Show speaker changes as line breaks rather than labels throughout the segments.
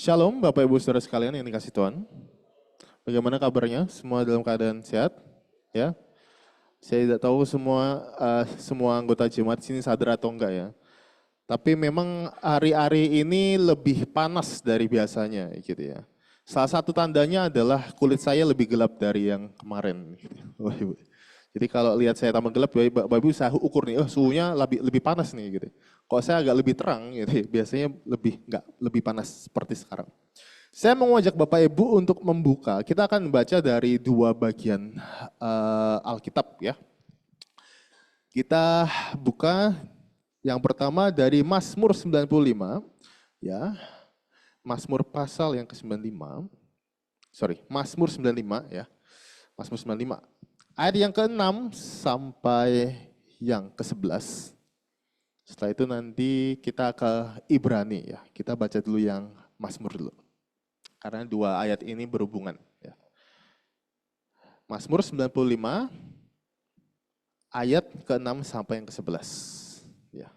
Shalom Bapak Ibu Saudara sekalian yang dikasih Tuhan. Bagaimana kabarnya? Semua dalam keadaan sehat? Ya. Saya tidak tahu semua anggota jemaat di sini sadar atau enggak ya. Tapi memang hari-hari ini lebih panas dari biasanya gitu ya. Salah satu tandanya adalah kulit saya lebih gelap dari yang kemarin gitu. Bapak Ibu. Jadi kalau lihat saya tambah gelap, Bapak Ibu saya ukur nih, suhunya lebih panas nih gitu. Kalau saya agak lebih terang gitu, biasanya lebih panas seperti sekarang. Saya mau ngajak Bapak Ibu untuk membuka. Kita akan baca dari dua bagian Alkitab ya. Kita buka yang pertama dari Mazmur 95 ya. Mazmur pasal yang ke-95. Mazmur 95 ya. Mazmur 95. Ayat yang ke-6 sampai yang ke-11. Setelah itu nanti kita ke Ibrani ya. Kita baca dulu yang Mazmur dulu. Karena dua ayat ini berhubungan. Ya. Mazmur 95, ayat ke-6 sampai yang ke-11. Ya.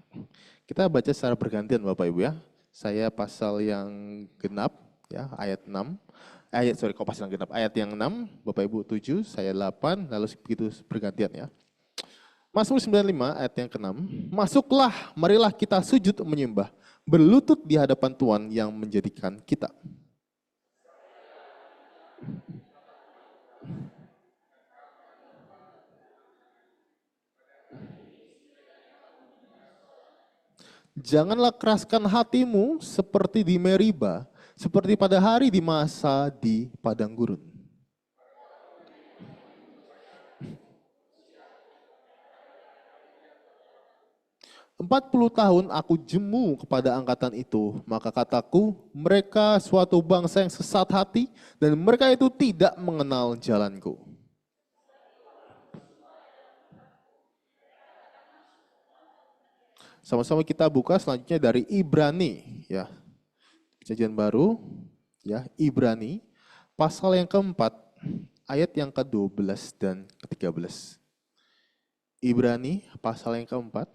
Kita baca secara bergantian Bapak Ibu ya. Saya pasal yang genap, ya, ayat 6. Kok pasal yang genap? Ayat yang 6, Bapak Ibu 7, saya 8, lalu begitu bergantian ya. Mazmur 95 ayat yang ke-6. Masuklah, marilah kita sujud menyembah, berlutut di hadapan Tuhan yang menjadikan kita. Janganlah keraskan hatimu seperti di Meriba, seperti pada hari di masa di padang gurun. "40 tahun aku jemu kepada angkatan itu, maka kataku, mereka suatu bangsa yang sesat hati, dan mereka itu tidak mengenal jalanku." Sama-sama kita buka selanjutnya dari Ibrani, ya. Perjanjian baru, ya, Ibrani, pasal yang keempat, ayat yang ke-12 dan ke-13. Ibrani, pasal yang keempat,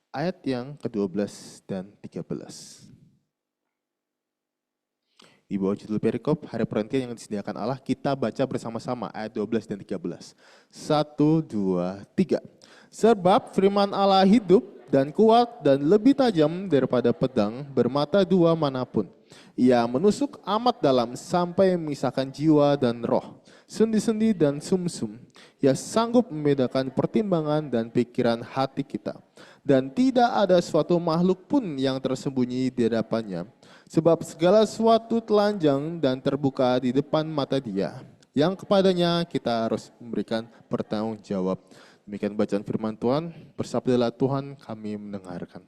ayat yang ke-12 dan 13. Di bawah judul perikop, hari perhentian yang disediakan Allah, kita baca bersama-sama ayat 12 dan 13. 1, 2, 3. Sebab firman Allah hidup dan kuat dan lebih tajam daripada pedang bermata dua manapun. Ia menusuk amat dalam sampai memisahkan jiwa dan roh, sendi-sendi dan sumsum. Ia sanggup membedakan pertimbangan dan pikiran hati kita. Dan tidak ada suatu makhluk pun yang tersembunyi di hadapannya. Sebab segala sesuatu telanjang dan terbuka di depan mata Dia, yang kepadanya kita harus memberikan pertanggung jawab. Demikian bacaan firman Tuhan, bersabdalah Tuhan, kami mendengarkan.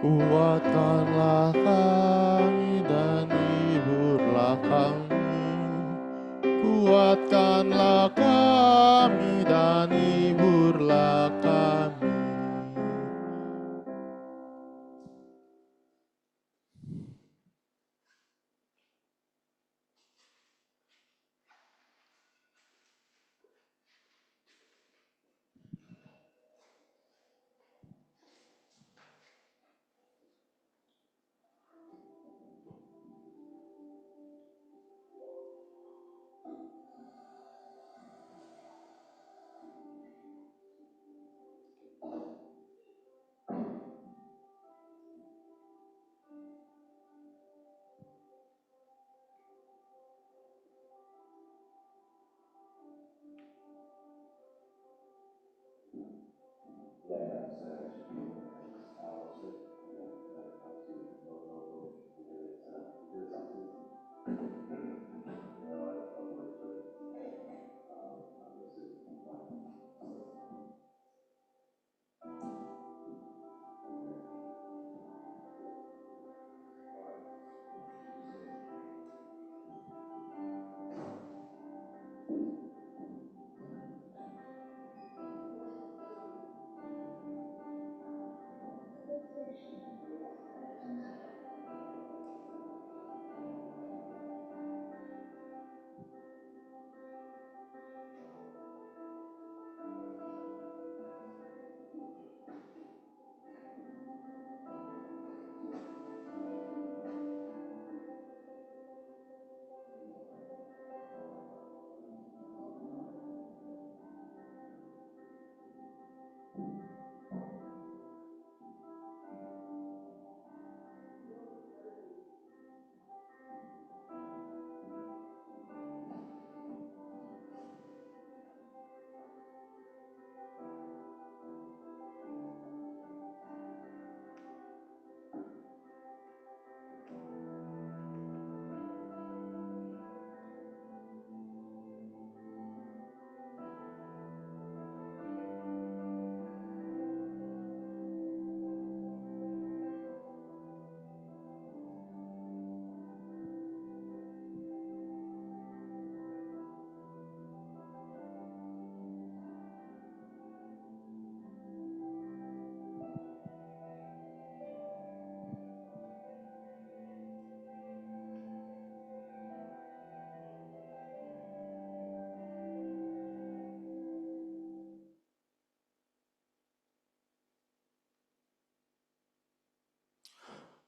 Kuatkanlah kami dan hiburlah kami. Kuatkanlah kami dan hiburlah kami.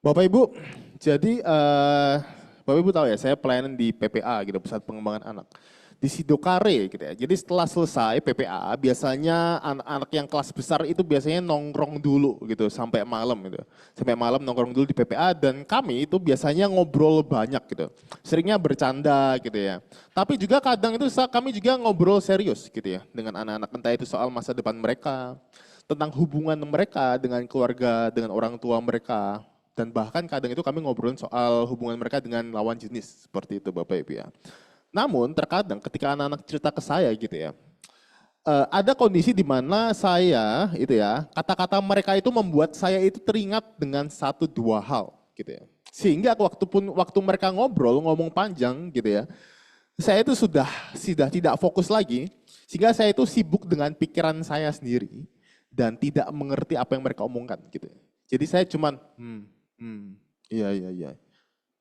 Bapak Ibu, jadi Bapak Ibu tahu ya, saya pelayanan di PPA gitu, Pusat Pengembangan Anak. Di Sidokare gitu ya. Jadi setelah selesai PPA, biasanya anak-anak yang kelas besar itu biasanya nongkrong dulu gitu sampai malam gitu. Sampai malam nongkrong dulu di PPA dan kami itu biasanya ngobrol banyak gitu. Seringnya bercanda gitu ya. Tapi juga kadang itu kami juga ngobrol serius gitu ya dengan anak-anak, entah itu soal masa depan mereka, tentang hubungan mereka dengan keluarga, dengan orang tua mereka, dan bahkan kadang itu kami ngobrolin soal hubungan mereka dengan lawan jenis, seperti itu Bapak Ibu ya. Namun terkadang ketika anak-anak cerita ke saya gitu ya, ada kondisi di mana saya itu ya, kata-kata mereka itu membuat saya itu teringat dengan satu dua hal gitu ya. Sehingga waktu mereka ngobrol, ngomong panjang gitu ya, saya itu sudah tidak fokus lagi, sehingga saya itu sibuk dengan pikiran saya sendiri dan tidak mengerti apa yang mereka omongkan gitu. Jadi saya cuman iya iya iya.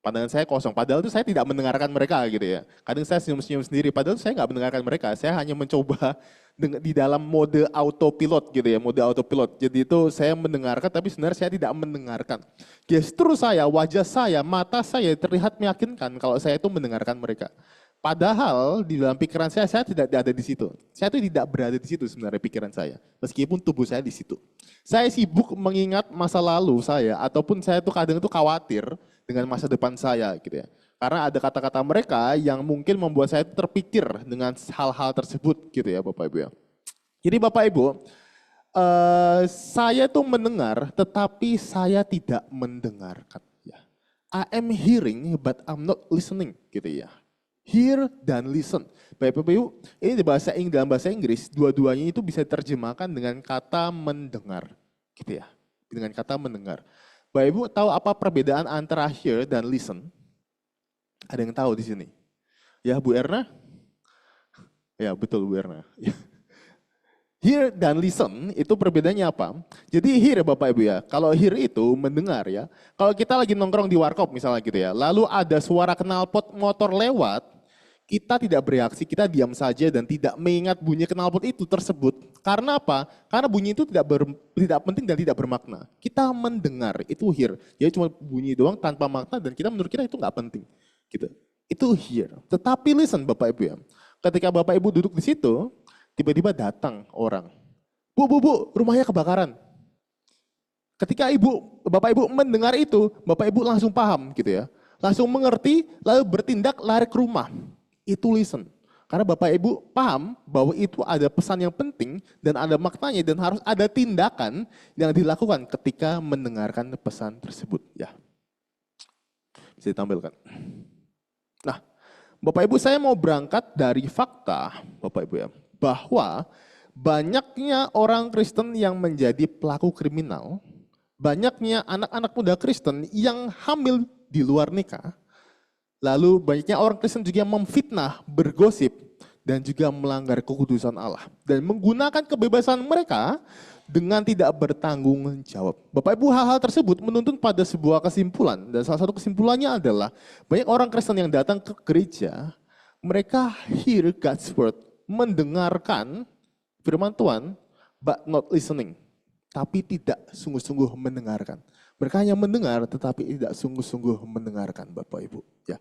Pandangan saya kosong, padahal itu saya tidak mendengarkan mereka gitu ya. Kadang saya senyum-senyum sendiri, padahal saya nggak mendengarkan mereka. Saya hanya mencoba di dalam mode autopilot gitu ya, mode autopilot. Jadi itu saya mendengarkan, tapi sebenarnya saya tidak mendengarkan. Gestur saya, wajah saya, mata saya terlihat meyakinkan kalau saya itu mendengarkan mereka. Padahal di dalam pikiran saya tidak ada di situ. Saya itu tidak berada di situ sebenarnya pikiran saya. Meskipun tubuh saya di situ. Saya sibuk mengingat masa lalu saya, ataupun saya tuh kadang itu khawatir dengan masa depan saya gitu ya. Karena ada kata-kata mereka yang mungkin membuat saya terpikir dengan hal-hal tersebut gitu ya Bapak Ibu ya. Jadi Bapak Ibu, saya tuh mendengar tetapi saya tidak mendengarkan ya. I am hearing but I'm not listening gitu ya. Hear dan listen. Bapak Ibu, ini dalam bahasa Inggris, dua-duanya itu bisa diterjemahkan dengan kata mendengar. Gitu ya, dengan kata mendengar. Bapak Ibu tahu apa perbedaan antara hear dan listen? Ada yang tahu di sini? Ya Bu Erna? Ya betul Bu Erna. Hear dan listen itu perbedaannya apa? Jadi hear Bapak Ibu ya, kalau hear itu mendengar ya. Kalau kita lagi nongkrong di warkop misalnya gitu ya, lalu ada suara knalpot motor lewat, kita tidak bereaksi, kita diam saja dan tidak mengingat bunyi knalpot itu tersebut. Karena apa? Karena bunyi itu tidak penting dan tidak bermakna. Kita mendengar, itu hear. Jadi cuma bunyi doang tanpa makna dan menurut kita itu nggak penting. Gitu. Itu hear. Tetapi listen Bapak Ibu ya. Ketika Bapak Ibu duduk di situ, tiba-tiba datang orang. Bu, rumahnya kebakaran. Ketika Bapak Ibu mendengar itu, Bapak Ibu langsung paham gitu ya. Langsung mengerti, lalu bertindak lari ke rumah. Itu listen. Karena Bapak Ibu paham bahwa itu ada pesan yang penting dan ada maknanya dan harus ada tindakan yang dilakukan ketika mendengarkan pesan tersebut. Ya, bisa ditampilkan. Nah, Bapak Ibu saya mau berangkat dari fakta, Bapak Ibu ya, bahwa banyaknya orang Kristen yang menjadi pelaku kriminal, banyaknya anak-anak muda Kristen yang hamil di luar nikah, lalu banyaknya orang Kristen juga yang memfitnah, bergosip, dan juga melanggar kekudusan Allah. Dan menggunakan kebebasan mereka dengan tidak bertanggung jawab. Bapak Ibu, hal-hal tersebut menuntun pada sebuah kesimpulan. Dan salah satu kesimpulannya adalah banyak orang Kristen yang datang ke gereja, mereka hear God's word, mendengarkan firman Tuhan, but not listening. Tapi tidak sungguh-sungguh mendengarkan. Mereka hanya mendengar tetapi tidak sungguh-sungguh mendengarkan Bapak Ibu. Ya.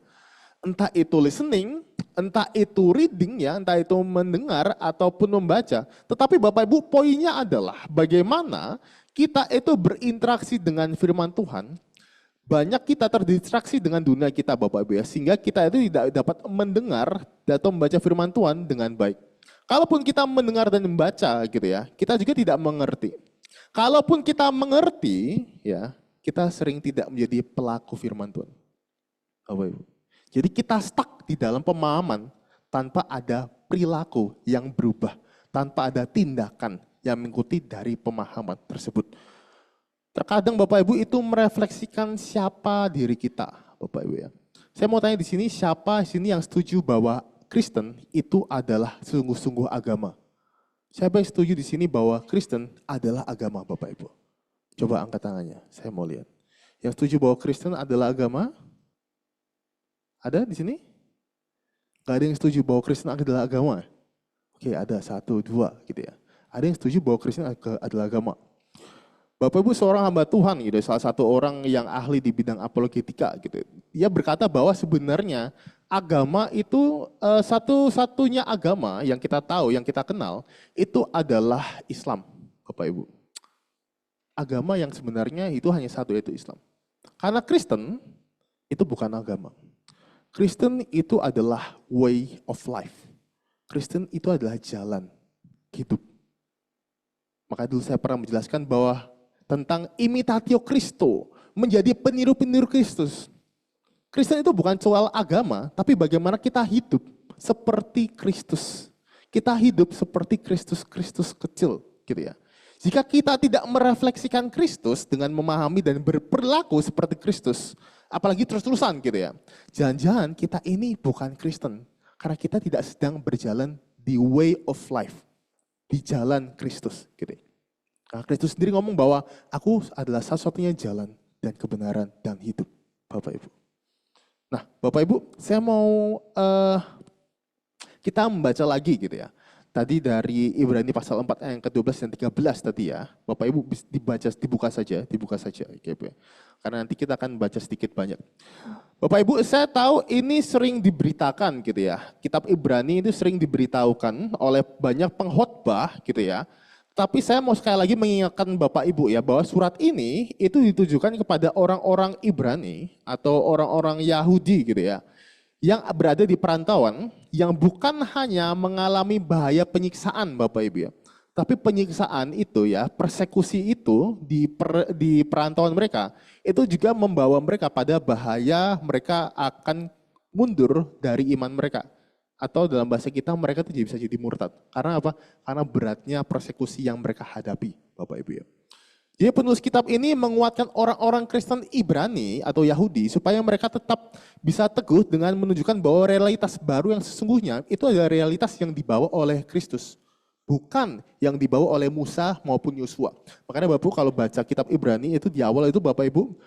Entah itu listening, entah itu reading ya, entah itu mendengar ataupun membaca. Tetapi Bapak Ibu poinnya adalah bagaimana kita itu berinteraksi dengan firman Tuhan. Banyak kita terdistraksi dengan dunia kita Bapak Ibu ya, sehingga kita itu tidak dapat mendengar atau membaca firman Tuhan dengan baik. Kalaupun kita mendengar dan membaca gitu ya, kita juga tidak mengerti. Kalaupun kita mengerti ya, kita sering tidak menjadi pelaku firman Tuhan. Bapak Ibu. Jadi kita stuck di dalam pemahaman tanpa ada perilaku yang berubah, tanpa ada tindakan yang mengikuti dari pemahaman tersebut. Terkadang Bapak Ibu itu merefleksikan siapa diri kita, Bapak Ibu ya. Saya mau tanya di sini, siapa di sini yang setuju bahwa Kristen itu adalah sungguh-sungguh agama? Siapa yang setuju di sini bahwa Kristen adalah agama, Bapak Ibu? Coba angkat tangannya, saya mau lihat. Yang setuju bahwa Kristen adalah agama? Ada di sini? Gak ada yang setuju bahwa Kristen adalah agama? Oke, ada 1, 2 gitu ya. Ada yang setuju bahwa Kristen adalah agama? Bapak Ibu seorang hamba Tuhan gitu, salah satu orang yang ahli di bidang apologetika gitu. Dia berkata bahwa sebenarnya agama itu satu-satunya agama yang kita tahu, yang kita kenal itu adalah Islam, Bapak Ibu. Agama yang sebenarnya itu hanya satu, yaitu Islam. Karena Kristen itu bukan agama. Kristen itu adalah way of life. Kristen itu adalah jalan hidup. Maka dulu saya pernah menjelaskan bahwa tentang imitatio Christo, menjadi peniru-peniru Kristus. Kristen itu bukan soal agama, tapi bagaimana kita hidup seperti Kristus. Kita hidup seperti Kristus, Kristus kecil, gitu ya. Jika kita tidak merefleksikan Kristus dengan memahami dan berperilaku seperti Kristus, apalagi terus-terusan gitu ya. Jangan-jangan kita ini bukan Kristen, karena kita tidak sedang berjalan di way of life, di jalan Kristus, gitu. Nah, Kristus sendiri ngomong bahwa aku adalah satu-satunya jalan dan kebenaran dan hidup, Bapak Ibu. Nah, Bapak Ibu, saya mau kita membaca lagi gitu ya. Tadi dari Ibrani pasal 4 ayat ke-12 dan 13 tadi ya. Bapak Ibu dibuka saja gitu ya. Karena nanti kita akan baca sedikit banyak. Bapak Ibu, saya tahu ini sering diberitakan gitu ya. Kitab Ibrani itu sering diberitahukan oleh banyak pengkhotbah gitu ya. Tapi saya mau sekali lagi mengingatkan Bapak Ibu ya bahwa surat ini itu ditujukan kepada orang-orang Ibrani atau orang-orang Yahudi gitu ya. Yang berada di perantauan yang bukan hanya mengalami bahaya penyiksaan Bapak Ibu ya. Tapi penyiksaan itu ya, persekusi itu di perantauan mereka itu juga membawa mereka pada bahaya mereka akan mundur dari iman mereka. Atau dalam bahasa kita mereka itu bisa jadi murtad. Karena apa? Karena beratnya persekusi yang mereka hadapi, Bapak Ibu ya. Jadi penulis kitab ini menguatkan orang-orang Kristen Ibrani atau Yahudi supaya mereka tetap bisa teguh dengan menunjukkan bahwa realitas baru yang sesungguhnya itu adalah realitas yang dibawa oleh Kristus. Bukan yang dibawa oleh Musa maupun Yosua. Makanya Bapak kalau baca kitab Ibrani itu di awal itu Bapak Ibu,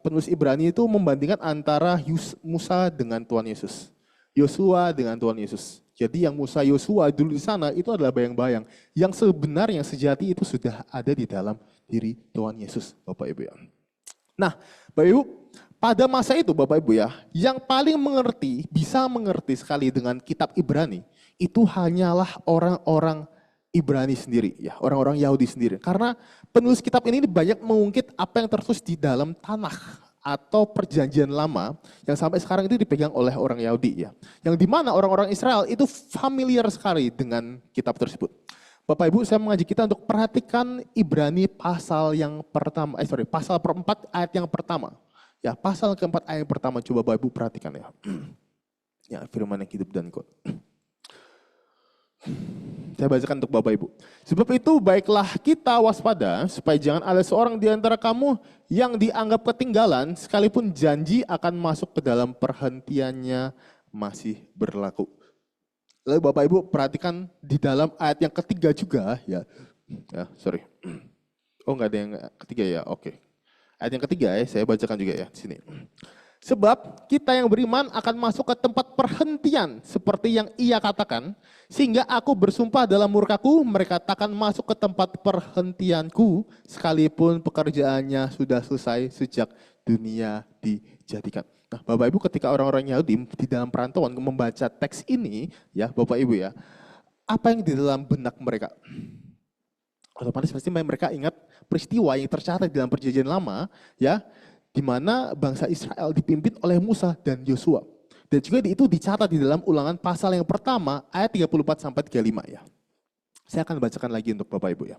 penulis Ibrani itu membandingkan antara Musa dengan Tuhan Yesus. Yosua dengan Tuhan Yesus. Jadi yang Musa Yosua dulu di sana itu adalah bayang-bayang. Yang sebenarnya yang sejati itu sudah ada di dalam diri Tuhan Yesus, Bapak Ibu ya. Nah, Bapak Ibu, pada masa itu Bapak Ibu ya, yang paling mengerti, bisa mengerti sekali dengan kitab Ibrani, itu hanyalah orang-orang Ibrani sendiri ya, orang-orang Yahudi sendiri. Karena penulis kitab ini banyak mengungkit apa yang tertulis di dalam tanah atau perjanjian lama yang sampai sekarang itu dipegang oleh orang Yahudi ya. Yang dimana orang-orang Israel itu familiar sekali dengan kitab tersebut. Bapak Ibu, saya mengajak kita untuk perhatikan Ibrani pasal yang pertama, pasal 4 ayat yang pertama. Ya, pasal keempat ayat yang pertama, coba Bapak Ibu perhatikan ya. Ya, firman yang hidup dan kuat. Saya bacakan untuk Bapak Ibu. Sebab itu baiklah kita waspada supaya jangan ada seorang di antara kamu yang dianggap ketinggalan sekalipun janji akan masuk ke dalam perhentiannya masih berlaku. Lalu Bapak Ibu perhatikan di dalam ayat yang ketiga juga ya. Oh enggak ada yang ketiga ya, oke. Ayat yang ketiga ya, saya bacakan juga ya di sini. Sebab kita yang beriman akan masuk ke tempat perhentian seperti yang ia katakan. Sehingga aku bersumpah dalam murkaku mereka takkan masuk ke tempat perhentianku sekalipun pekerjaannya sudah selesai sejak dunia dijadikan. Nah Bapak Ibu ketika orang-orang Yahudi di dalam perantauan membaca teks ini ya Bapak Ibu ya. Apa yang di dalam benak mereka? Otomatis pasti mereka ingat peristiwa yang tercatat di dalam perjanjian lama ya. Di mana bangsa Israel dipimpin oleh Musa dan Yosua. Dan juga itu dicatat di dalam Ulangan pasal yang pertama ayat 34 sampai 35 ya. Saya akan bacakan lagi untuk Bapak Ibu ya.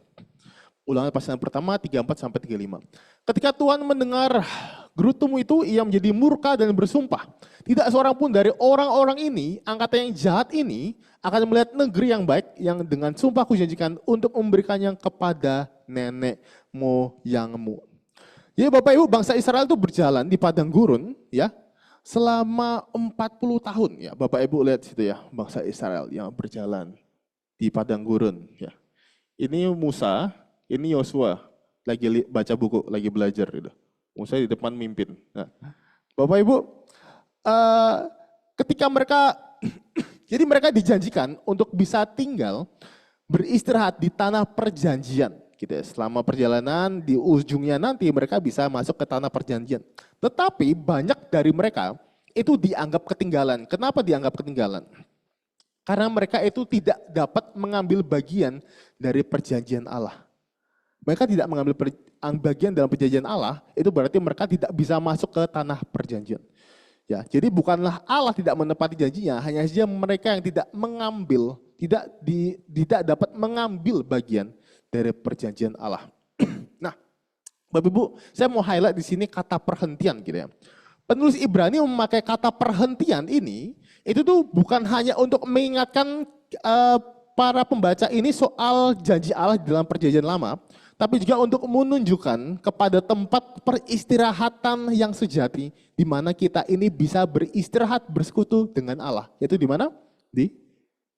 Ulangan pasal yang pertama 34 sampai 35. Ketika Tuhan mendengar gerutumu itu, ia menjadi murka dan bersumpah. Tidak seorang pun dari orang-orang ini, angkatan yang jahat ini, akan melihat negeri yang baik yang dengan sumpah kujanjikan untuk memberikannya kepada nenek moyangmu. Jadi Bapak Ibu bangsa Israel itu berjalan di padang gurun ya selama 40 tahun ya. Bapak Ibu lihat situ ya bangsa Israel yang berjalan di padang gurun ya. Ini Musa, ini Yosua lagi baca buku, lagi belajar gitu. Musa di depan mimpin. Nah, Bapak Ibu ketika mereka jadi mereka dijanjikan untuk bisa tinggal beristirahat di tanah perjanjian Gitu ya. Selama perjalanan di ujungnya nanti mereka bisa masuk ke tanah perjanjian. Tetapi banyak dari mereka itu dianggap ketinggalan. Kenapa dianggap ketinggalan? Karena mereka itu tidak dapat mengambil bagian dari perjanjian Allah. Mereka tidak mengambil bagian dalam perjanjian Allah, itu berarti mereka tidak bisa masuk ke tanah perjanjian. Ya, jadi bukanlah Allah tidak menepati janjinya, hanya saja mereka yang tidak mengambil, tidak dapat mengambil bagian dari perjanjian Allah. Nah, Bapak Ibu, saya mau highlight di sini kata perhentian gitu ya. Penulis Ibrani memakai kata perhentian ini, itu tuh bukan hanya untuk mengingatkan para pembaca ini soal janji Allah di dalam perjanjian lama, tapi juga untuk menunjukkan kepada tempat peristirahatan yang sejati, di mana kita ini bisa beristirahat bersekutu dengan Allah. Yaitu di mana? Di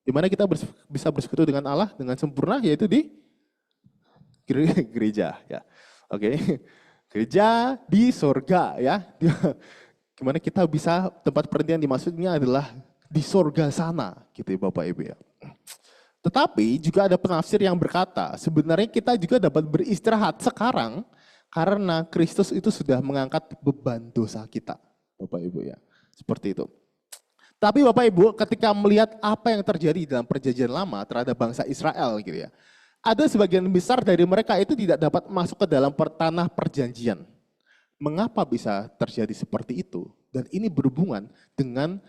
mana kita bisa bersekutu dengan Allah dengan sempurna, yaitu di gereja. Ya, oke. Gereja di sorga ya. Gimana kita bisa tempat perhentian dimaksudnya adalah di sorga sana gitu ya Bapak Ibu ya. Tetapi juga ada penafsir yang berkata sebenarnya kita juga dapat beristirahat sekarang karena Kristus itu sudah mengangkat beban dosa kita Bapak Ibu ya. Seperti itu. Tapi Bapak Ibu ketika melihat apa yang terjadi dalam perjanjian lama terhadap bangsa Israel gitu ya. Ada sebagian besar dari mereka itu tidak dapat masuk ke dalam tanah perjanjian. Mengapa bisa terjadi seperti itu? Dan ini berhubungan dengan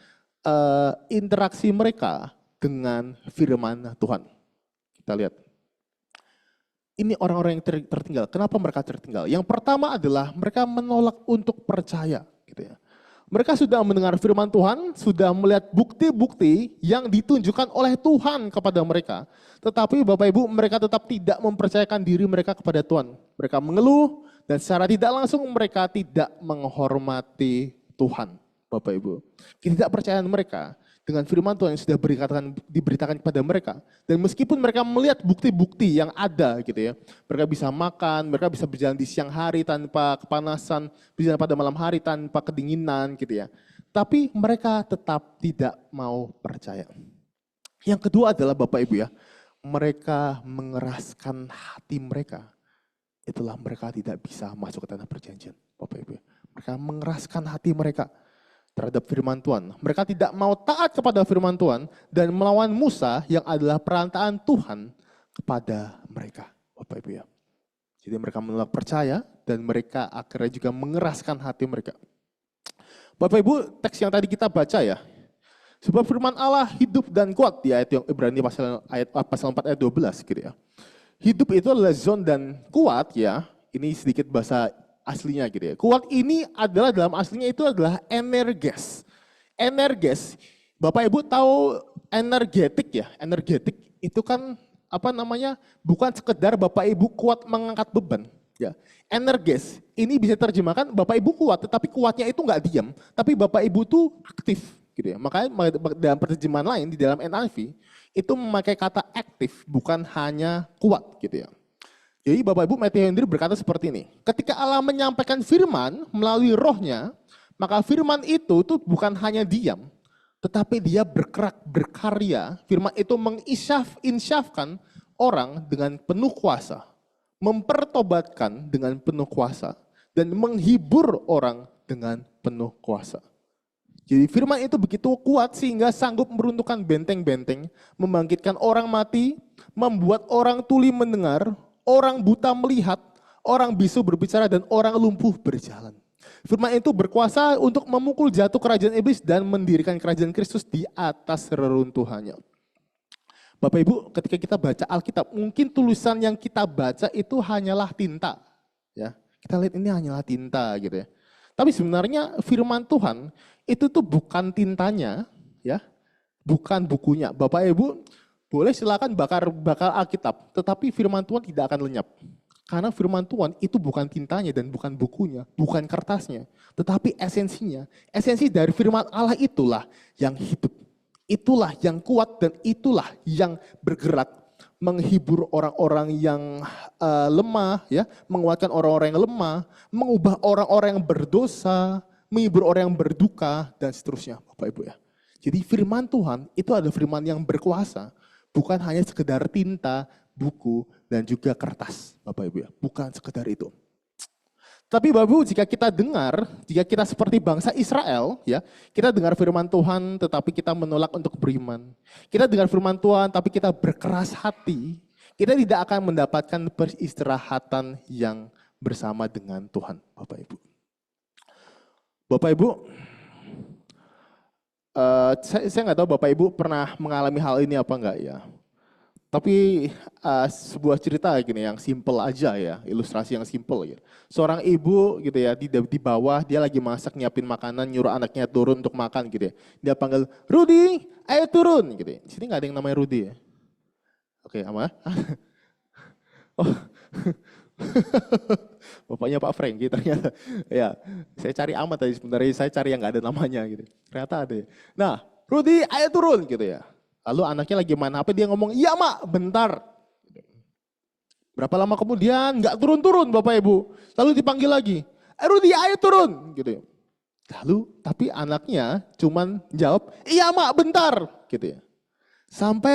interaksi mereka dengan firman Tuhan. Kita lihat. Ini orang-orang yang tertinggal. Kenapa mereka tertinggal? Yang pertama adalah mereka menolak untuk percaya. Gitu ya. Mereka sudah mendengar firman Tuhan, sudah melihat bukti-bukti yang ditunjukkan oleh Tuhan kepada mereka. Tetapi Bapak Ibu, mereka tetap tidak mempercayakan diri mereka kepada Tuhan. Mereka mengeluh dan secara tidak langsung mereka tidak menghormati Tuhan. Bapak Ibu, ketidakpercayaan mereka dengan firman Tuhan yang sudah diberitakan kepada mereka. Dan meskipun mereka melihat bukti-bukti yang ada gitu ya. Mereka bisa makan, mereka bisa berjalan di siang hari tanpa kepanasan, berjalan pada malam hari tanpa kedinginan gitu ya. Tapi mereka tetap tidak mau percaya. Yang kedua adalah Bapak Ibu ya, mereka mengeraskan hati mereka. Itulah mereka tidak bisa masuk ke tanah perjanjian Bapak Ibu ya. Mereka mengeraskan hati mereka terhadap firman Tuhan. Mereka tidak mau taat kepada firman Tuhan dan melawan Musa yang adalah perantaraan Tuhan kepada mereka. Bapak Ibu ya. Jadi mereka menolak percaya dan mereka akhirnya juga mengeraskan hati mereka. Bapak Ibu, teks yang tadi kita baca ya. Sebab firman Allah hidup dan kuat di ayat yang Ibrani pasal 4 ayat 12 gitu ya. Hidup itu adalah zon dan kuat ya. Ini sedikit bahasa aslinya gitu ya. Kuat ini adalah dalam aslinya itu adalah energes. Energes, Bapak Ibu tahu energetik ya. Energetik itu kan apa namanya? Bukan sekedar Bapak Ibu kuat mengangkat beban. Ya. Energes ini bisa terjemahkan Bapak Ibu kuat, tetapi kuatnya itu nggak diam, tapi Bapak Ibu tuh aktif gitu ya. Makanya dalam terjemahan lain di dalam NIV itu memakai kata aktif, bukan hanya kuat gitu ya. Jadi Bapak Ibu Matthew Henry berkata seperti ini, ketika Allah menyampaikan firman melalui rohnya, maka firman itu tuh bukan hanya diam, tetapi dia bergerak, berkarya. Firman itu menginsyafkan orang dengan penuh kuasa, mempertobatkan dengan penuh kuasa, dan menghibur orang dengan penuh kuasa. Jadi firman itu begitu kuat sehingga sanggup meruntuhkan benteng-benteng, membangkitkan orang mati, membuat orang tuli mendengar, orang buta melihat, orang bisu berbicara, dan orang lumpuh berjalan. Firman itu berkuasa untuk memukul jatuh kerajaan iblis dan mendirikan kerajaan Kristus di atas reruntuhannya. Bapak Ibu, ketika kita baca Alkitab, mungkin tulisan yang kita baca itu hanyalah tinta. Ya, kita lihat ini hanyalah tinta gitu ya. Tapi sebenarnya firman Tuhan itu tuh bukan tintanya, ya, bukan bukunya. Bapak Ibu boleh silakan bakar Alkitab, tetapi firman Tuhan tidak akan lenyap. Karena firman Tuhan itu bukan tintanya dan bukan bukunya, bukan kertasnya, tetapi esensinya. Esensi dari firman Allah itulah yang hidup, itulah yang kuat, dan itulah yang bergerak, menghibur orang-orang yang lemah, ya, menguatkan orang-orang yang lemah, mengubah orang-orang yang berdosa, menghibur orang yang berduka, dan seterusnya, Bapak Ibu ya. Jadi firman Tuhan itu adalah firman yang berkuasa, bukan hanya sekedar tinta, buku, dan juga kertas, Bapak Ibu ya. Bukan sekedar itu. Tapi Bapak Ibu, jika kita seperti bangsa Israel, ya, kita dengar firman Tuhan, tetapi kita menolak untuk beriman. Kita dengar firman Tuhan, tapi kita berkeras hati, kita tidak akan mendapatkan peristirahatan yang bersama dengan Tuhan, Bapak Ibu. Bapak Ibu, saya nggak tahu Bapak Ibu pernah mengalami hal ini apa enggak ya. Tapi sebuah cerita gini yang simple aja ya, ilustrasi yang simple ya. Seorang ibu gitu ya di bawah dia lagi masak nyiapin makanan, nyuruh anaknya turun untuk makan gitu ya. Dia panggil, "Rudy, ayo turun." Gitu ya. Di sini nggak ada yang namanya Rudy ya. Oke, ama? Oh. Bapaknya Pak Franky ternyata. Ya, saya cari amat tadi sebenarnya saya cari yang nggak ada namanya gitu. Ternyata ada. Nah, "Rudy, ayo turun." gitu ya. Lalu anaknya lagi main HP, dia ngomong, "Iya mak, bentar." Berapa lama kemudian, nggak turun-turun Bapak Ibu. Lalu dipanggil lagi, "Rudy ayo turun." gitu ya. Lalu, tapi anaknya cuman jawab, "Iya mak, bentar." gitu ya. Sampai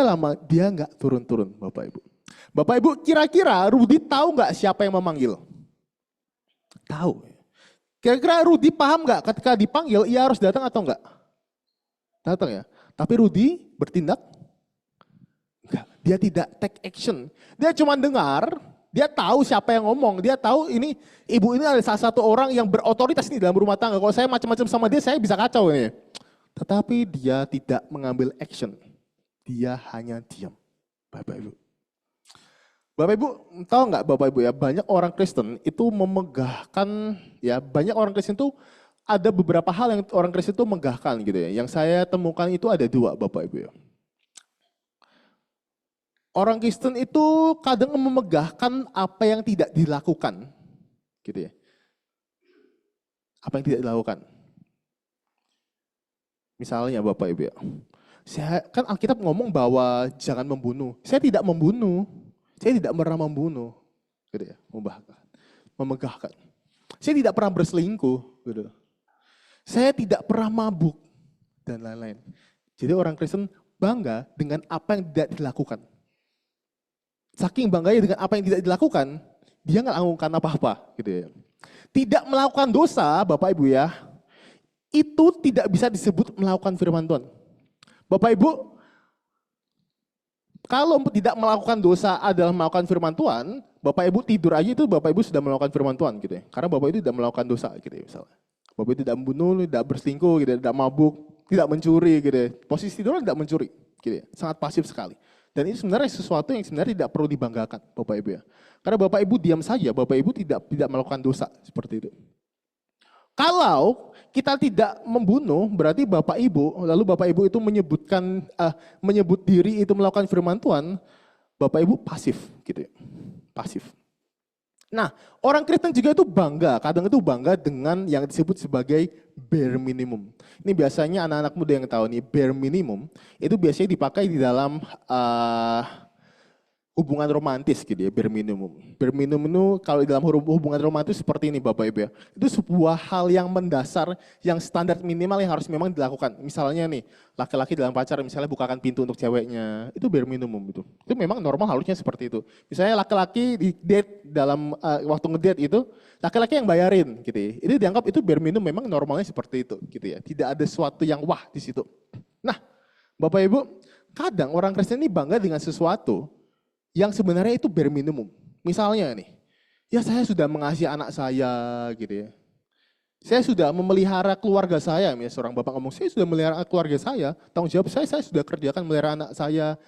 lama dia nggak turun-turun Bapak Ibu. Bapak Ibu, kira-kira Rudy tahu nggak siapa yang memanggil? Tahu. Kira-kira Rudy paham nggak ketika dipanggil, ia harus datang atau enggak? Datang ya. Tapi Rudy bertindak? Enggak, dia tidak take action. Dia cuma dengar, dia tahu siapa yang ngomong, dia tahu ini ibu ini adalah salah satu orang yang berotoritas nih dalam rumah tangga. Kalau saya macam-macam sama dia, saya bisa kacau ini. Tetapi dia tidak mengambil action. Dia hanya diam. Bapak Ibu. Bapak Ibu, tahu nggak Bapak Ibu ya, banyak orang Kristen itu memegahkan, ya banyak orang Kristen itu ada beberapa hal yang orang Kristen itu megahkan gitu ya. Yang saya temukan itu ada dua Bapak Ibu ya. Orang Kristen itu kadang memegahkan apa yang tidak dilakukan. Gitu ya. Apa yang tidak dilakukan. Misalnya Bapak Ibu ya. Kan Alkitab ngomong bahwa jangan membunuh. Saya tidak membunuh. Saya tidak pernah membunuh. Gitu ya, memegahkan. Saya tidak pernah berselingkuh, gitu. Saya tidak pernah mabuk, dan lain-lain. Jadi orang Kristen bangga dengan apa yang tidak dilakukan. Saking bangganya dengan apa yang tidak dilakukan, dia nggak lakukan apa-apa. Gitu ya. Tidak melakukan dosa, Bapak Ibu ya, itu tidak bisa disebut melakukan firman Tuhan. Bapak Ibu, kalau tidak melakukan dosa adalah melakukan firman Tuhan, Bapak Ibu tidur aja itu Bapak Ibu sudah melakukan firman Tuhan. Gitu ya. Karena Bapak Ibu tidak melakukan dosa, gitu ya, misalnya. Bapak tidak membunuh, tidak berselingkuh, gitu, tidak mabuk, tidak mencuri, gitu. Posisi tidur tidak mencuri, gitu. Sangat pasif sekali. Dan ini sebenarnya sesuatu yang sebenarnya tidak perlu dibanggakan, Bapak Ibu ya. Karena Bapak Ibu diam saja, Bapak Ibu tidak melakukan dosa seperti itu. Kalau kita tidak membunuh, berarti Bapak Ibu, lalu Bapak Ibu itu menyebut diri itu melakukan firman Tuhan, Bapak Ibu pasif, gitu ya. Pasif. Nah, orang Kristen juga itu bangga, kadang itu bangga dengan yang disebut sebagai bare minimum. Ini biasanya anak-anak muda yang tahu nih, bare minimum itu biasanya dipakai di dalam hubungan romantis gitu ya, bare minimum. Bare minimum itu kalau di dalam hubungan romantis seperti ini Bapak Ibu ya. Itu sebuah hal yang mendasar, yang standar minimal yang harus memang dilakukan. Misalnya nih, laki-laki dalam pacar misalnya bukakan pintu untuk ceweknya, itu bare minimum itu. Itu memang normal harusnya seperti itu. Misalnya laki-laki di date dalam waktu ngedate itu, laki-laki yang bayarin gitu ya. Itu dianggap itu bare minimum, memang normalnya seperti itu gitu ya. Tidak ada sesuatu yang wah di situ. Nah, Bapak Ibu, kadang orang Kristen ini bangga dengan sesuatu yang sebenarnya itu bare minimum. Misalnya nih, ya saya sudah mengasihi anak saya gitu ya. Saya sudah memelihara keluarga saya, misalnya seorang bapak ngomong, saya sudah memelihara keluarga saya, tanggung jawab saya sudah kerjakan melihara anak saya,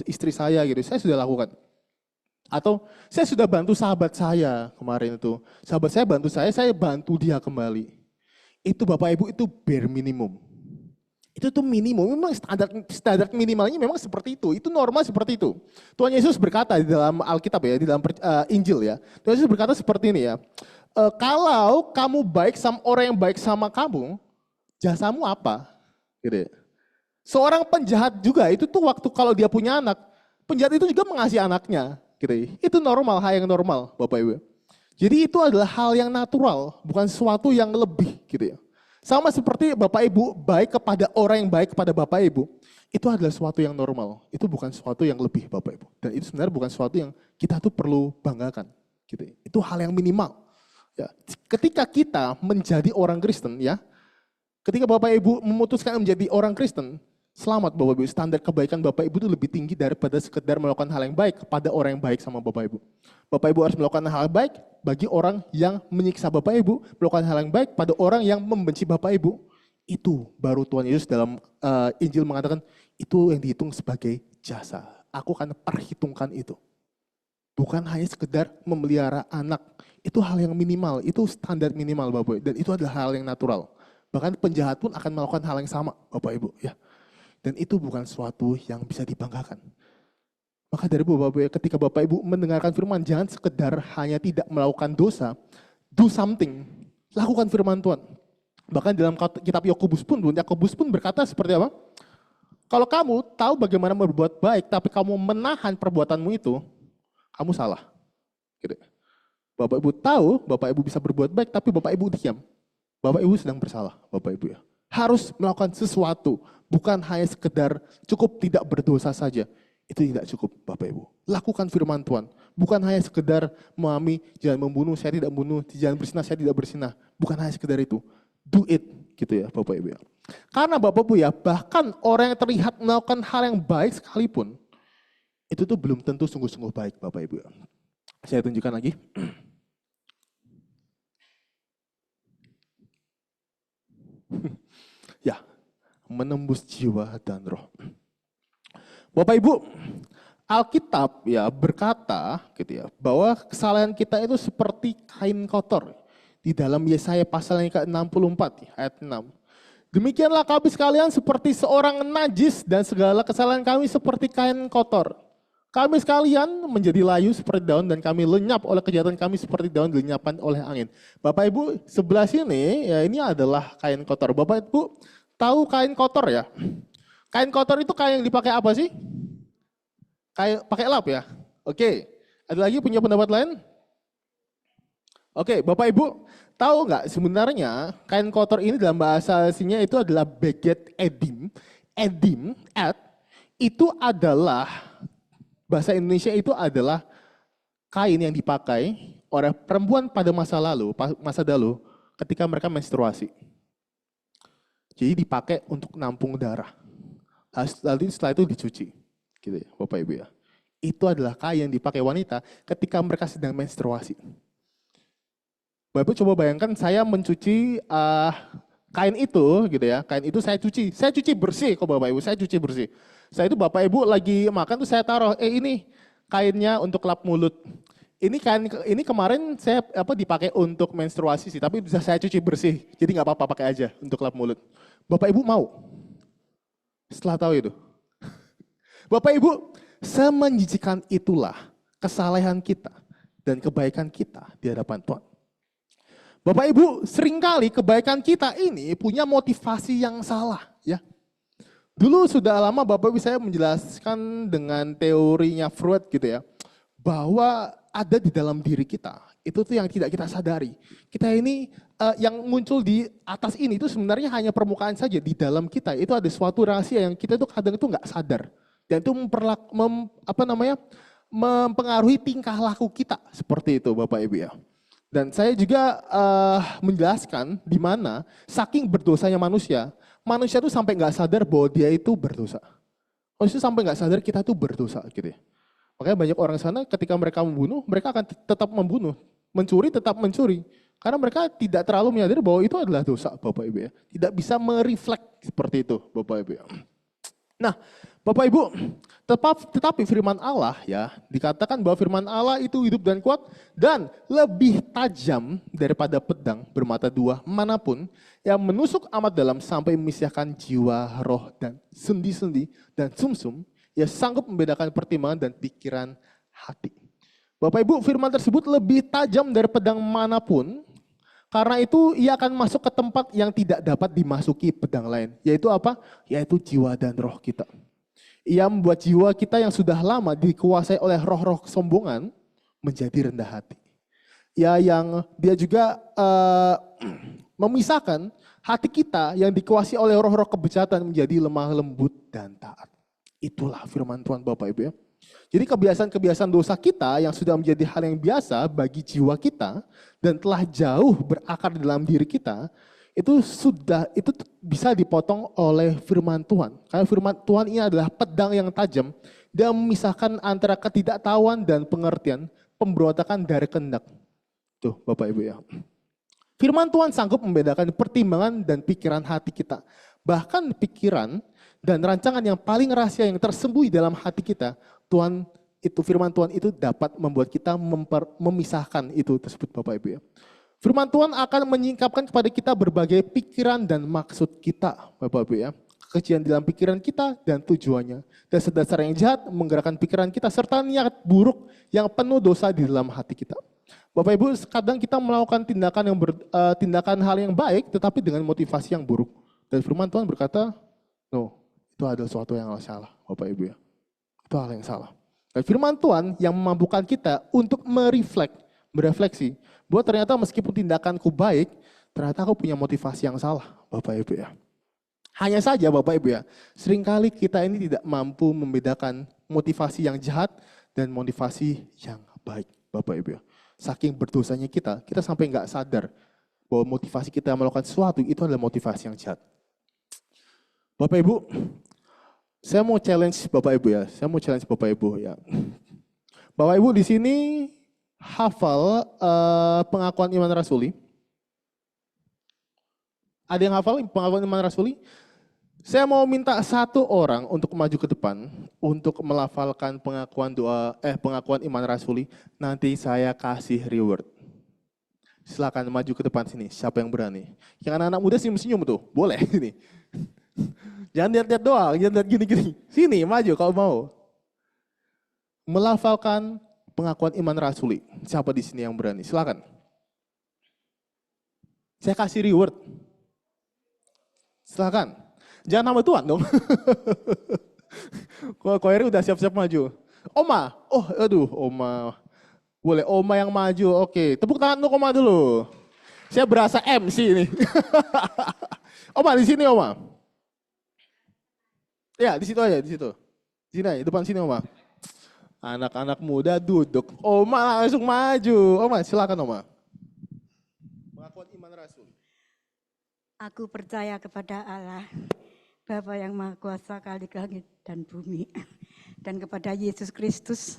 istri saya gitu, saya sudah lakukan. Atau saya sudah bantu sahabat saya kemarin itu, sahabat saya bantu dia kembali. Itu Bapak Ibu itu bare minimum. Itu tuh minimum, memang standar minimalnya memang seperti itu normal seperti itu. Tuhan Yesus berkata di dalam Alkitab ya, di dalam Injil ya, Tuhan Yesus berkata seperti ini ya, kalau kamu baik sama orang yang baik sama kamu, jasamu apa? Gitu ya. Seorang penjahat juga itu tuh waktu kalau dia punya anak, penjahat itu juga mengasihi anaknya. Gitu ya. Itu normal, hal yang normal Bapak Ibu. Jadi itu adalah hal yang natural, bukan sesuatu yang lebih gitu ya. Sama seperti Bapak Ibu baik kepada orang yang baik kepada Bapak Ibu, itu adalah sesuatu yang normal. Itu bukan sesuatu yang lebih Bapak Ibu. Dan itu sebenarnya bukan sesuatu yang kita tuh perlu banggakan. Gitu. Itu hal yang minimal. Ya. Ketika kita menjadi orang Kristen, ya, ketika Bapak Ibu memutuskan menjadi orang Kristen, selamat Bapak Ibu, standar kebaikan Bapak Ibu itu lebih tinggi daripada sekedar melakukan hal yang baik kepada orang yang baik sama Bapak Ibu. Bapak Ibu harus melakukan hal yang baik bagi orang yang menyiksa Bapak Ibu, melakukan hal yang baik pada orang yang membenci Bapak Ibu. Itu baru Tuhan Yesus dalam Injil mengatakan, itu yang dihitung sebagai jasa. Aku akan perhitungkan itu. Bukan hanya sekedar memelihara anak. Itu hal yang minimal, itu standar minimal Bapak Ibu. Dan itu adalah hal yang natural. Bahkan penjahat pun akan melakukan hal yang sama Bapak Ibu. Ya. Dan itu bukan sesuatu yang bisa dibanggakan. Maka dari Bapak Ibu, ketika Bapak Ibu mendengarkan firman, jangan sekedar hanya tidak melakukan dosa, do something, lakukan firman Tuhan. Bahkan dalam kitab Yakobus pun berkata seperti apa? Kalau kamu tahu bagaimana berbuat baik, tapi kamu menahan perbuatanmu itu, kamu salah. Gitu. Bapak Ibu tahu, Bapak Ibu bisa berbuat baik, tapi Bapak Ibu diam. Bapak Ibu sedang bersalah, Bapak Ibu ya. Harus melakukan sesuatu, bukan hanya sekedar cukup tidak berdosa saja. Itu tidak cukup Bapak Ibu. Lakukan firman Tuhan. Bukan hanya sekedar memahami, jangan membunuh, saya tidak membunuh, jangan bersinah, saya tidak bersinah. Bukan hanya sekedar itu. Do it, gitu ya Bapak Ibu ya. Karena Bapak Ibu ya, bahkan orang yang terlihat melakukan hal yang baik sekalipun, itu tuh belum tentu sungguh-sungguh baik Bapak Ibu ya. Saya tunjukkan lagi. Ya, menembus jiwa dan roh. Bapak Ibu, Alkitab ya berkata gitu ya, bahwa kesalahan kita itu seperti kain kotor. Di dalam Yesaya pasal yang ke-64 ayat 6. Demikianlah kami sekalian seperti seorang najis dan segala kesalahan kami seperti kain kotor. Kami sekalian menjadi layu seperti daun dan kami lenyap oleh kejahatan kami seperti daun dilenyapkan oleh angin. Bapak Ibu, sebelah sini ya ini adalah kain kotor. Bapak Ibu tahu kain kotor ya? Kain kotor itu kain yang dipakai apa sih? Kain pakai lap ya? Oke. Ada lagi punya pendapat lain? Oke, Bapak Ibu tahu nggak sebenarnya kain kotor ini dalam bahasa aslinya itu adalah beget edim. Edim, itu adalah bahasa Indonesia itu adalah kain yang dipakai oleh perempuan pada masa dahulu ketika mereka menstruasi. Jadi dipakai untuk nampung darah. Lalu setelah itu dicuci, gitu ya, Bapak Ibu ya. Itu adalah kain yang dipakai wanita ketika mereka sedang menstruasi. Bapak Ibu coba bayangkan saya mencuci kain itu, gitu ya. Kain itu saya cuci bersih kok Bapak Ibu, saya cuci bersih. Saya itu Bapak Ibu lagi makan tuh saya taruh, ini kainnya untuk lap mulut. Ini kemarin saya dipakai untuk menstruasi sih, tapi bisa saya cuci bersih, jadi nggak apa-apa pakai aja untuk lap mulut. Bapak Ibu mau? Setelah tahu itu. Bapak Ibu, semenjijikan itulah kesalahan kita dan kebaikan kita di hadapan Tuhan. Bapak Ibu, seringkali kebaikan kita ini punya motivasi yang salah. Ya. Dulu sudah lama Bapak Ibu saya menjelaskan dengan teorinya Freud gitu ya, bahwa ada di dalam diri kita, itu tuh yang tidak kita sadari. Kita ini yang muncul di atas ini itu sebenarnya hanya permukaan saja. Di dalam kita itu ada suatu rahasia yang kita itu kadang itu nggak sadar. Dan itu mempengaruhi tingkah laku kita. Seperti itu Bapak Ibu ya. Dan saya juga menjelaskan di mana saking berdosanya manusia itu sampai nggak sadar bahwa dia itu berdosa. Manusia sampai nggak sadar kita itu berdosa gitu ya. Makanya banyak orang sana ketika mereka membunuh, mereka akan tetap membunuh. Mencuri tetap mencuri. Karena mereka tidak terlalu menyadari bahwa itu adalah dosa Bapak Ibu ya. Tidak bisa mereflek seperti itu Bapak Ibu ya. Nah Bapak Ibu, tetapi firman Allah ya, dikatakan bahwa firman Allah itu hidup dan kuat dan lebih tajam daripada pedang bermata dua manapun yang menusuk amat dalam sampai memisahkan jiwa, roh dan sendi-sendi dan sumsum, ya sanggup membedakan pertimbangan dan pikiran hati. Bapak Ibu, firman tersebut lebih tajam dari pedang manapun, karena itu ia akan masuk ke tempat yang tidak dapat dimasuki pedang lain. Yaitu apa? Yaitu jiwa dan roh kita. Ia membuat jiwa kita yang sudah lama dikuasai oleh roh-roh kesombongan menjadi rendah hati. Ya, yang dia juga memisahkan hati kita yang dikuasai oleh roh-roh kebejatan menjadi lemah lembut dan taat. Itulah firman Tuhan Bapak Ibu ya. Jadi kebiasaan-kebiasaan dosa kita yang sudah menjadi hal yang biasa bagi jiwa kita dan telah jauh berakar di dalam diri kita, itu bisa dipotong oleh firman Tuhan. Karena firman Tuhan ini adalah pedang yang tajam dan memisahkan antara ketidaktahuan dan pengertian, pemberontakan dari kehendak. Tuh Bapak Ibu ya. Firman Tuhan sanggup membedakan pertimbangan dan pikiran hati kita. Bahkan pikiran dan rancangan yang paling rahasia yang tersembunyi dalam hati kita, firman Tuhan itu dapat membuat kita memisahkan itu tersebut Bapak Ibu ya. Firman Tuhan akan menyingkapkan kepada kita berbagai pikiran dan maksud kita Bapak Ibu ya. Kekejian dalam pikiran kita dan tujuannya. Dasar-dasar yang jahat menggerakkan pikiran kita serta niat buruk yang penuh dosa di dalam hati kita. Bapak Ibu, kadang kita melakukan tindakan hal yang baik tetapi dengan motivasi yang buruk. Dan firman Tuhan berkata, no, itu adalah sesuatu yang salah Bapak Ibu ya. Itu hal yang salah. Dan firman Tuhan yang memampukan kita untuk merefleksi, bahwa ternyata meskipun tindakanku baik, ternyata aku punya motivasi yang salah Bapak Ibu ya. Hanya saja Bapak Ibu ya, seringkali kita ini tidak mampu membedakan motivasi yang jahat dan motivasi yang baik Bapak Ibu ya. Saking berdosanya kita sampai nggak sadar bahwa motivasi kita melakukan sesuatu itu adalah motivasi yang jahat. Bapak Ibu, saya mau challenge Bapak Ibu ya. Bapak Ibu di sini hafal pengakuan iman rasuli? Ada yang hafal pengakuan iman rasuli? Saya mau minta satu orang untuk maju ke depan untuk melafalkan pengakuan iman rasuli. Nanti saya kasih reward. Silakan maju ke depan sini. Siapa yang berani? Yang anak-anak muda senyum-senyum tuh, boleh ini. Jangan lihat-lihat doang, jangan lihat gini-gini. Sini maju kalau mau. Melafalkan pengakuan iman rasuli. Siapa di sini yang berani? Silakan. Saya kasih reward. Silakan. Jangan nama Tuhan dong. Koiri udah siap-siap maju. Oma, Oma. Boleh Oma yang maju, oke. Tepuk tangan untuk Oma dulu. Saya berasa MC ini. Oma di sini Oma. Ya di situ aja, di situ. Di sini aja, depan sini Oma. Anak-anak muda duduk. Oma langsung maju. Oma silakan Oma. Pengakuan iman rasul.
Aku percaya kepada Allah, Bapa yang Maha Kuasa Khalik langit dan bumi, dan kepada Yesus Kristus,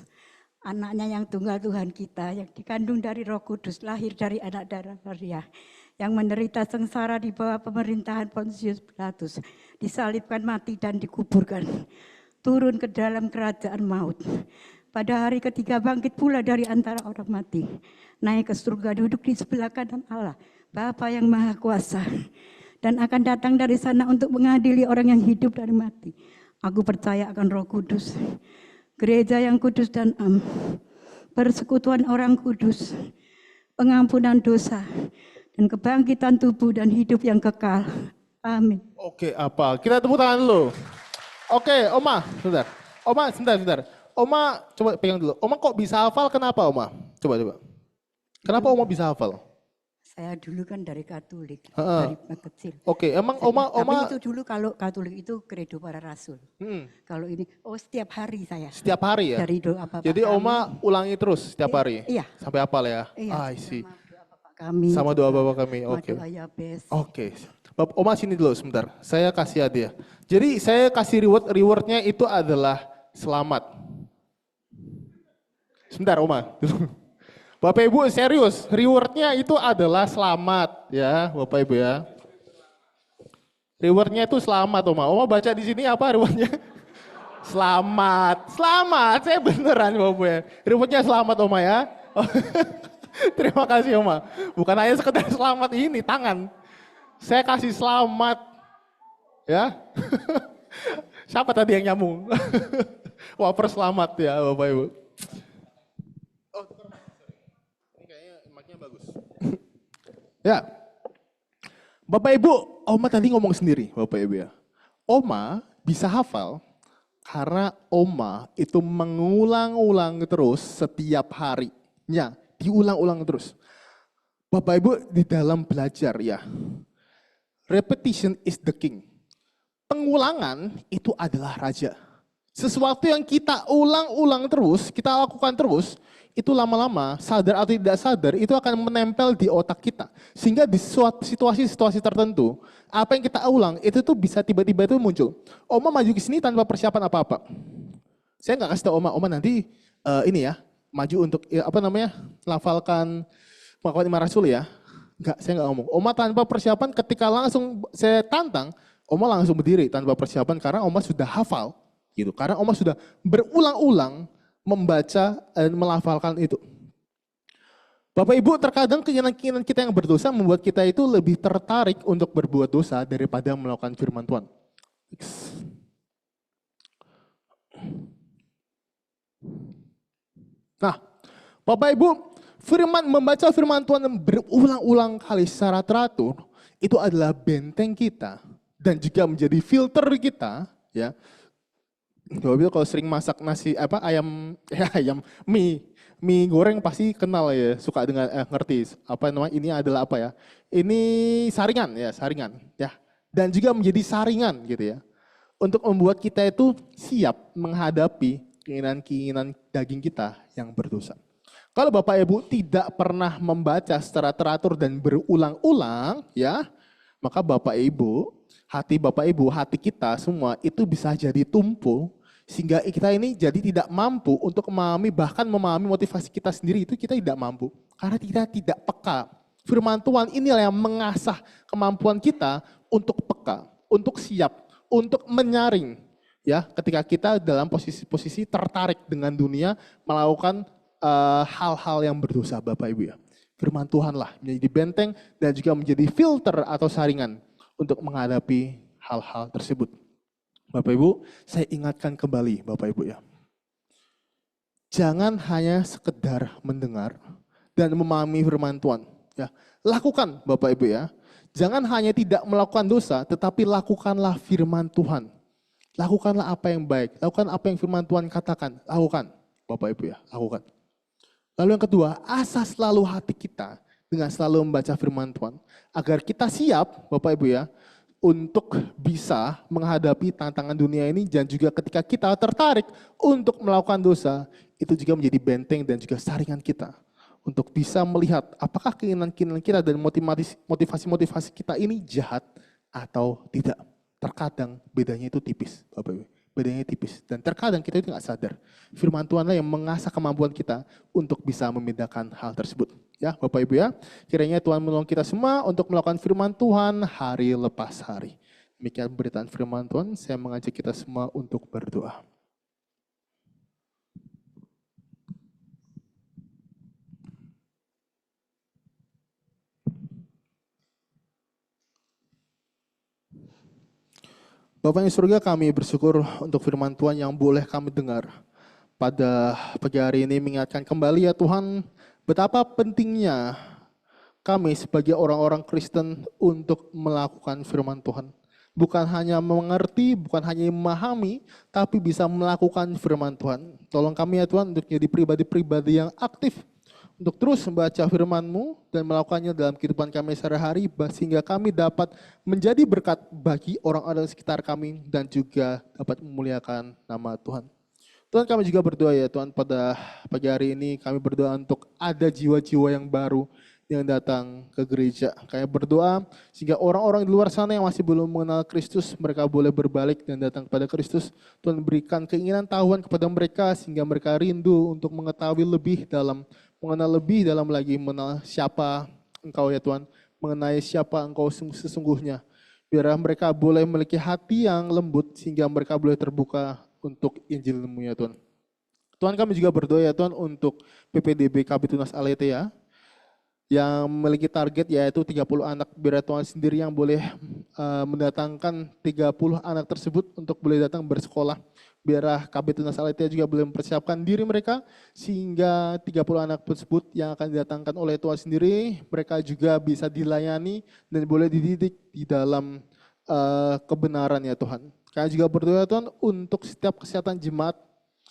anaknya yang tunggal Tuhan kita, yang dikandung dari Roh Kudus, lahir dari anak darah Maria, yang menderita sengsara di bawah pemerintahan Pontius Pilatus, disalibkan, mati dan dikuburkan, turun ke dalam kerajaan maut. Pada hari ketiga bangkit pula dari antara orang mati, naik ke surga, duduk di sebelah kanan Allah, Bapa yang Maha Kuasa, dan akan datang dari sana untuk mengadili orang yang hidup dan mati. Aku percaya akan Roh Kudus, gereja yang kudus dan persekutuan orang kudus, pengampunan dosa, dan kebangkitan tubuh dan hidup yang kekal. Amin.
Oke, apa? Kita tepuk tangan dulu. Oke, Oma, sebentar. Oma, sebentar. Oma, coba pegang dulu. Oma kok bisa hafal? Kenapa, Oma? Coba. Kenapa Oma bisa hafal?
Saya dulu kan dari Katolik, dari kecil.
Oke, emang Oma...
Tapi itu dulu kalau Katolik itu Credo para Rasul. Kalau ini, setiap hari saya.
Setiap hari ya?
Dari doa Bapak
Jadi Oma ulangi terus setiap hari?
Iya.
Sampai hafal ya?
Iya,
I see.
Sama doa Bapak
Sama doa Bapak kami,
kami.
oke.
Oke.
Oma sini dulu sebentar, saya kasih hadiah. Jadi saya kasih rewardnya itu adalah selamat. Sebentar Oma. Bapak Ibu serius, rewardnya itu adalah selamat ya Bapak Ibu ya. Rewardnya itu selamat Oma. Oma baca di sini apa rewardnya? Selamat, saya beneran Bapak Ibu ya. Rewardnya selamat Oma ya. Terima kasih Oma. Bukan hanya sekedar selamat ini, tangan. Saya kasih selamat. Ya. Siapa tadi yang nyambung? Wafer selamat ya Bapak Ibu. Ya, Bapak Ibu, Oma tadi ngomong sendiri, Bapak Ibu ya. Oma bisa hafal karena Oma itu mengulang-ulang terus setiap harinya, diulang-ulang terus. Bapak Ibu di dalam belajar ya, Repetition is the king. Pengulangan itu adalah raja. Sesuatu yang kita ulang-ulang terus, kita lakukan terus, itu lama-lama, sadar atau tidak sadar, itu akan menempel di otak kita. Sehingga di situasi-situasi tertentu, apa yang kita ulang, itu tuh bisa tiba-tiba itu muncul. Oma maju ke sini tanpa persiapan apa-apa. Saya nggak kasih tahu Oma nanti ini ya, maju untuk lafalkan pengakuan Imam Rasul ya. Enggak, saya nggak ngomong. Oma tanpa persiapan ketika langsung saya tantang, Oma langsung berdiri tanpa persiapan karena Oma sudah hafal gitu. Karena Oma sudah berulang-ulang membaca dan melafalkan itu. Bapak Ibu, terkadang keinginan-keinginan kita yang berdosa membuat kita itu lebih tertarik untuk berbuat dosa daripada melakukan firman Tuhan. Nah, Bapak Ibu, membaca firman Tuhan yang berulang-ulang kali secara teratur itu adalah benteng kita dan juga menjadi filter kita, ya. Bapak Ibu kalau sering masak ayam mie goreng pasti kenal ya, suka dengan ngerti ini adalah apa ya? Ini saringan ya. Dan juga menjadi saringan gitu ya. Untuk membuat kita itu siap menghadapi keinginan-keinginan daging kita yang berdosa. Kalau Bapak Ibu tidak pernah membaca secara teratur dan berulang-ulang, ya, maka hati kita semua itu bisa jadi tumpul, sehingga kita ini jadi tidak mampu untuk memahami motivasi kita sendiri itu kita tidak mampu. Karena kita tidak peka. Firman Tuhan inilah yang mengasah kemampuan kita untuk peka, untuk siap, untuk menyaring. Ya, ketika kita dalam posisi tertarik dengan dunia melakukan hal-hal yang berdosa, Bapak Ibu ya. Firman Tuhanlah menjadi benteng dan juga menjadi filter atau saringan untuk menghadapi hal-hal tersebut. Bapak Ibu, saya ingatkan kembali Bapak Ibu ya. Jangan hanya sekedar mendengar dan memahami firman Tuhan. Ya, lakukan Bapak Ibu ya. Jangan hanya tidak melakukan dosa, tetapi lakukanlah firman Tuhan. Lakukanlah apa yang baik, lakukan apa yang firman Tuhan katakan, lakukan Bapak Ibu ya, lakukan. Lalu yang kedua, asah selalu hati kita dengan selalu membaca firman Tuhan. Agar kita siap Bapak Ibu ya, untuk bisa menghadapi tantangan dunia ini dan juga ketika kita tertarik untuk melakukan dosa, itu juga menjadi benteng dan juga saringan kita. Untuk bisa melihat apakah keinginan-keinginan kita dan motivasi-motivasi kita ini jahat atau tidak. Terkadang bedanya itu tipis, Bapak Ibu. Bedanya tipis. Dan terkadang kita itu nggak sadar. Firman Tuhanlah yang mengasah kemampuan kita untuk bisa membedakan hal tersebut. Ya, Bapak Ibu ya. Kiranya Tuhan menolong kita semua untuk melakukan firman Tuhan hari lepas hari. Demikian beritaan firman Tuhan, saya mengajak kita semua untuk berdoa. Bapak yang surga, kami bersyukur untuk firman Tuhan yang boleh kami dengar. Pada pagi hari ini mengingatkan kembali ya Tuhan, betapa pentingnya kami sebagai orang-orang Kristen untuk melakukan firman Tuhan. Bukan hanya mengerti, bukan hanya memahami, tapi bisa melakukan firman Tuhan. Tolong kami ya Tuhan untuk menjadi pribadi-pribadi yang aktif, untuk terus membaca firman-Mu dan melakukannya dalam kehidupan kami sehari-hari sehingga kami dapat menjadi berkat bagi orang-orang sekitar kami dan juga dapat memuliakan nama Tuhan. Tuhan, kami juga berdoa ya Tuhan, pada pagi hari ini kami berdoa untuk ada jiwa-jiwa yang baru yang datang ke gereja. Kami berdoa sehingga orang-orang di luar sana yang masih belum mengenal Kristus, mereka boleh berbalik dan datang kepada Kristus. Tuhan berikan keinginan tahuan kepada mereka sehingga mereka rindu untuk mengetahui lebih dalam, mengenal lebih dalam lagi mengenal siapa Engkau ya Tuhan, mengenai siapa Engkau sesungguhnya. Biar mereka boleh memiliki hati yang lembut sehingga mereka boleh terbuka untuk Injil-Mu ya Tuhan. Tuhan, kami juga berdoa ya Tuhan untuk PPDB Kabitunas Aletheia yang memiliki target yaitu 30 anak. Biar Tuhan sendiri yang boleh mendatangkan 30 anak tersebut untuk boleh datang bersekolah. Biar Kabitunas Aletheia juga boleh mempersiapkan diri mereka sehingga 30 anak tersebut yang akan didatangkan oleh Tuhan sendiri, mereka juga bisa dilayani dan boleh dididik di dalam kebenaran ya Tuhan. Kami juga berdoa Tuhan untuk setiap kesehatan jemaat,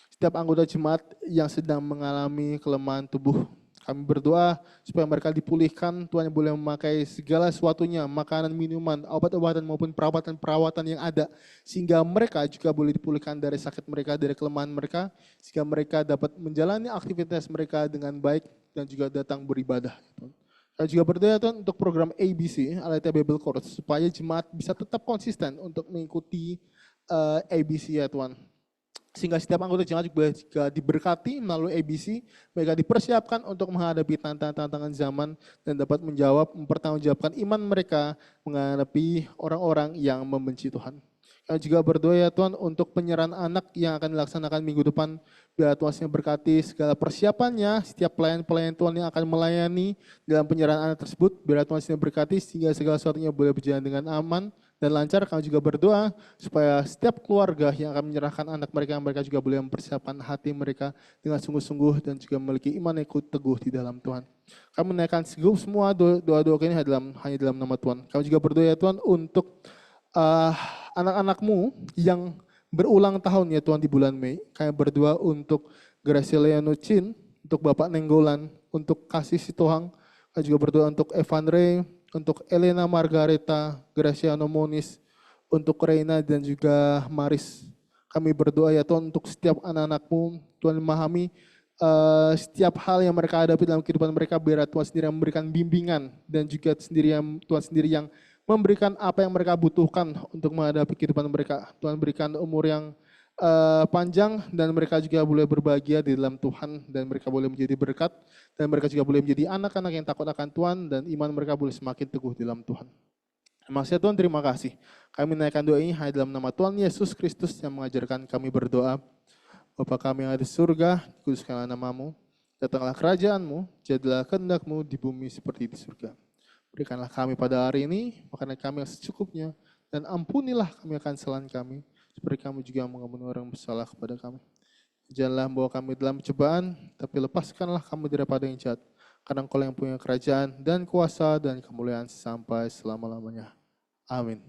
setiap anggota jemaat yang sedang mengalami kelemahan tubuh. Kami berdoa supaya mereka dipulihkan, Tuhan yang boleh memakai segala sesuatunya, makanan, minuman, obat-obatan maupun perawatan-perawatan yang ada, sehingga mereka juga boleh dipulihkan dari sakit mereka, dari kelemahan mereka, sehingga mereka dapat menjalani aktivitas mereka dengan baik dan juga datang beribadah. Tuhan. Kami juga berdoa Tuhan untuk program ABC, Aletheia Bible Course, supaya jemaat bisa tetap konsisten untuk mengikuti ABC ya Tuhan. Sehingga setiap anggota jemaat juga diberkati melalui ABC, mereka dipersiapkan untuk menghadapi tantangan zaman dan dapat mempertanggungjawabkan iman mereka menghadapi orang-orang yang membenci Tuhan. Kami juga berdoa ya Tuhan untuk penyerahan anak yang akan dilaksanakan minggu depan. Biar Tuhan yang berkati segala persiapannya, setiap pelayan-pelayan Tuhan yang akan melayani dalam penyerahan anak tersebut. Biar Tuhan yang berkati sehingga segala sesuatunya boleh berjalan dengan aman dan lancar. Kami juga berdoa supaya setiap keluarga yang akan menyerahkan anak mereka juga boleh mempersiapkan hati mereka dengan sungguh-sungguh dan juga memiliki iman yang teguh di dalam Tuhan. Kami menaikkan semua doa-doa ini hanya dalam nama Tuhan. Kami juga berdoa ya Tuhan untuk anak-anakmu yang berulang tahun ya Tuhan di bulan Mei. Kami berdoa untuk Graciela Chin, untuk Bapak Nenggolan, untuk Kasih Situhang. Kami juga berdoa untuk Evan Ray, untuk Elena Margareta, Graciano Monis, untuk Reina dan juga Maris. Kami berdoa ya Tuhan untuk setiap anak-anakmu, Tuhan memahami setiap hal yang mereka hadapi dalam kehidupan mereka, biar Tuhan sendiri yang memberikan bimbingan dan juga Tuhan sendiri yang memberikan apa yang mereka butuhkan untuk menghadapi kehidupan mereka. Tuhan berikan umur yang panjang dan mereka juga boleh berbahagia di dalam Tuhan dan mereka boleh menjadi berkat dan mereka juga boleh menjadi anak-anak yang takut akan Tuhan dan iman mereka boleh semakin teguh di dalam Tuhan. Maksudnya Tuhan terima kasih. Kami menaikkan doa ini hanya dalam nama Tuhan Yesus Kristus yang mengajarkan kami berdoa. Bapa kami yang ada di surga, dikuduskanlah namamu, datanglah kerajaanmu, jadilah kehendak-mu di bumi seperti di surga. Berikanlah kami pada hari ini makanan kami yang secukupnya, dan ampunilah kami akan kesalahan kami, seperti kami juga mengampuni orang bersalah kepada kami. Janganlah membawa kami dalam cobaan, tapi lepaskanlah kami daripada yang jahat, karena Engkau yang punya kerajaan dan kuasa dan kemuliaan sampai selama-lamanya. Amin.